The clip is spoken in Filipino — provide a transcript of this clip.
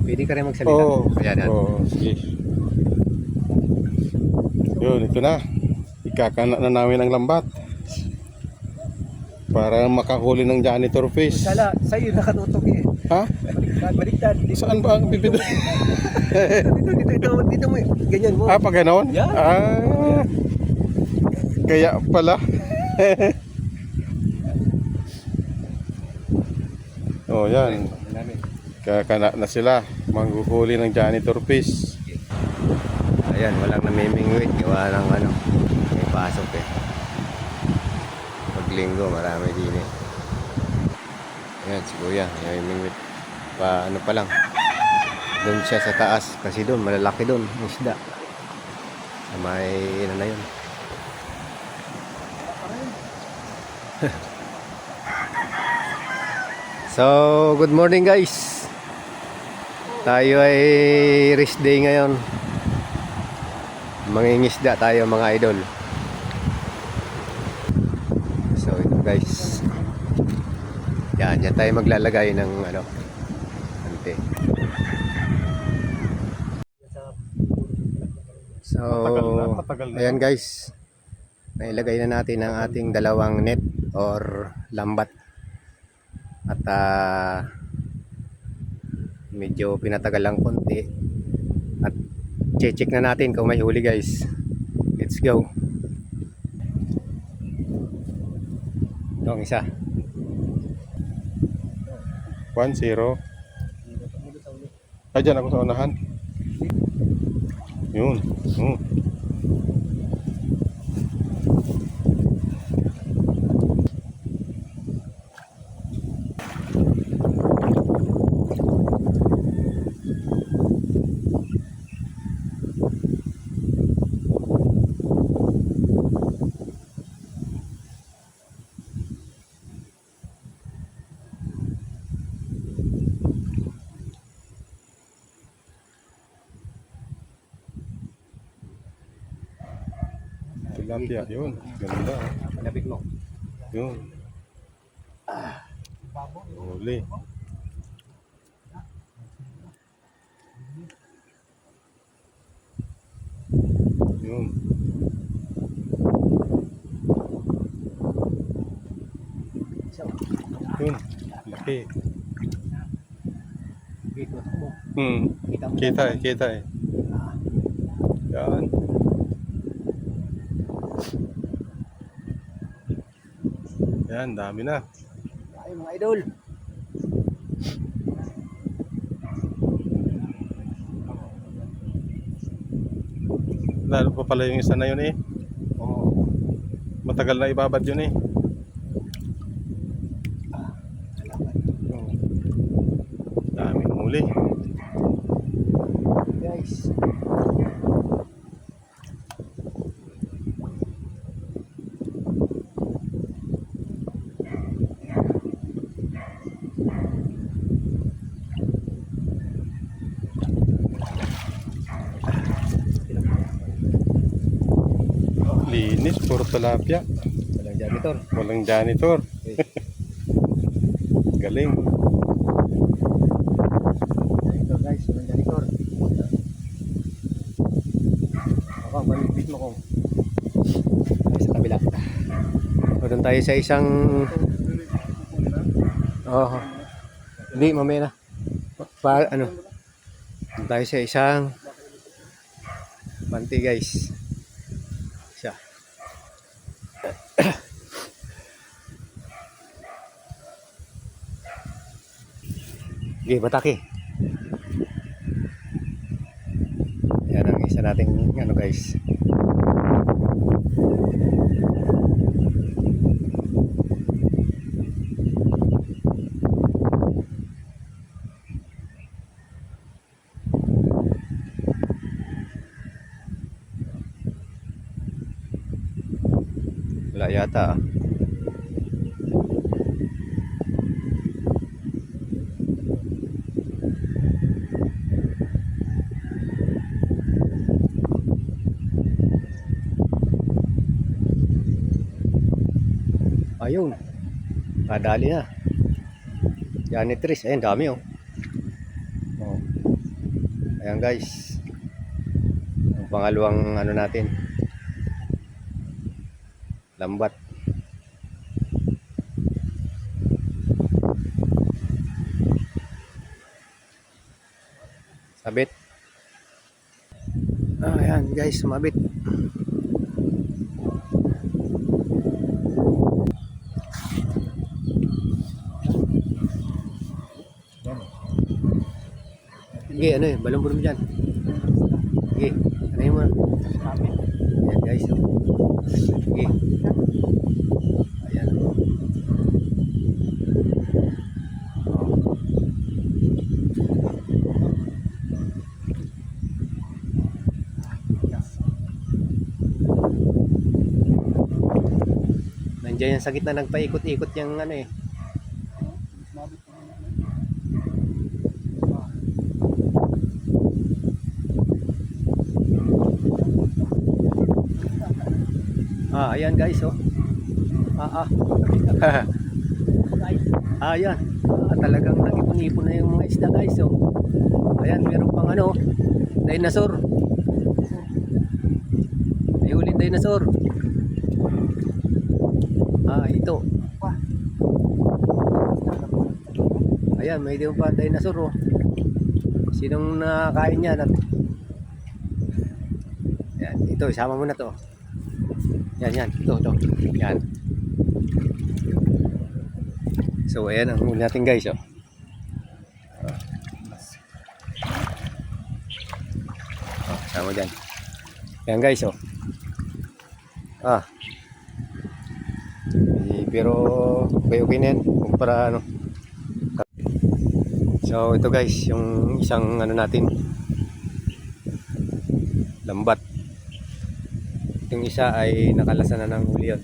Pwede ka rin magsalita. Oo. Ayan, yan. Oo, sige. Yun, ito na. Ikakana na namin ang lambat. Para makahuli ng janitor fish. Sala, sa'yo nakatutok eh. Ha? Baliktad. Saan ba ang bibig? Dito mo. Ganyan mo. Ah, pag ganon? Yan. Ah, kaya pala. Oh, yan. Kakana na sila. Manghuhuli ng janitor fish. Ayan, walang namimingwit. Gawa ng ano. May pasok eh. Paglinggo, marami din eh. Ayan, si Kuya. Namimingwit. Ano pa lang. Doon siya sa taas. Kasi doon, malalaki doon. Isda. May ano na yun. So, good morning guys. Tayo ay rest day ngayon. Mangingisda tayo mga idol. So, ito guys. Yan tayo maglalagay ng ano. Ante. So, Matagal na. ayan guys. Nailagay na natin ang ating dalawang net or lambat. At medyo pinatagal lang konti. At check na natin kung may huli guys. Let's go. Ito ang isa. 1-0. Ay, dyan ako sa unahan. Yun. Tilapia, yun. Ganda. Labig mo. Yun. Huli. Yun. Yun. Laki. Kita eh. Yan. Yan, dami na. Ay mga idol. Lalo pa pala yung isa na yun eh. Oo. Matagal na ibabad yun eh. Daming huli. Guys. Linis, puro tilapia. Walang janitor. Walang janitor. Galing. Janitor guys, walang janitor. Ako, maligpit mo ko. Tayo sa kabila. Doon tayo sa isang... Oo. Hindi, mamaya na. Ano? Doon tayo sa isang... Banti guys. Siya. Okay, batake. Yan ang isa nating ano guys. Wala yata ah. Ayun. Nadali na. Janitress. Ayun, dami oh. Oh. Ayan guys. Ang pangalawang ano natin. Lambat. Sabit. Ayan guys, sumabit. Sige, ano eh, balong mo dyan. Sige, ano yun mo. Ayan guys. Sige. Ayan. Nandiyan yan sa gitna, nagpaikot-ikot yung ano eh. Ayan guys, oh. Ayan. Talagang nag-ipon-ipon na yung mga isda guys, oh. Ayan, meron pang ano, dinosaur. May huling dinosaur. Ito. Ayan, may diyon pa dinosaur, oh. Sinong nakakain niya? Ayan, ito, isama mo na to. Yan, ito. Yan. So, ayan ang huli natin guys, oh. Sama dyan. Ayan guys, oh. Pero, okay na yan. Kumpara, ano. So, ito guys, yung isang, ano natin. Lambat. Yung isa ay nakalasa na ng huli yun.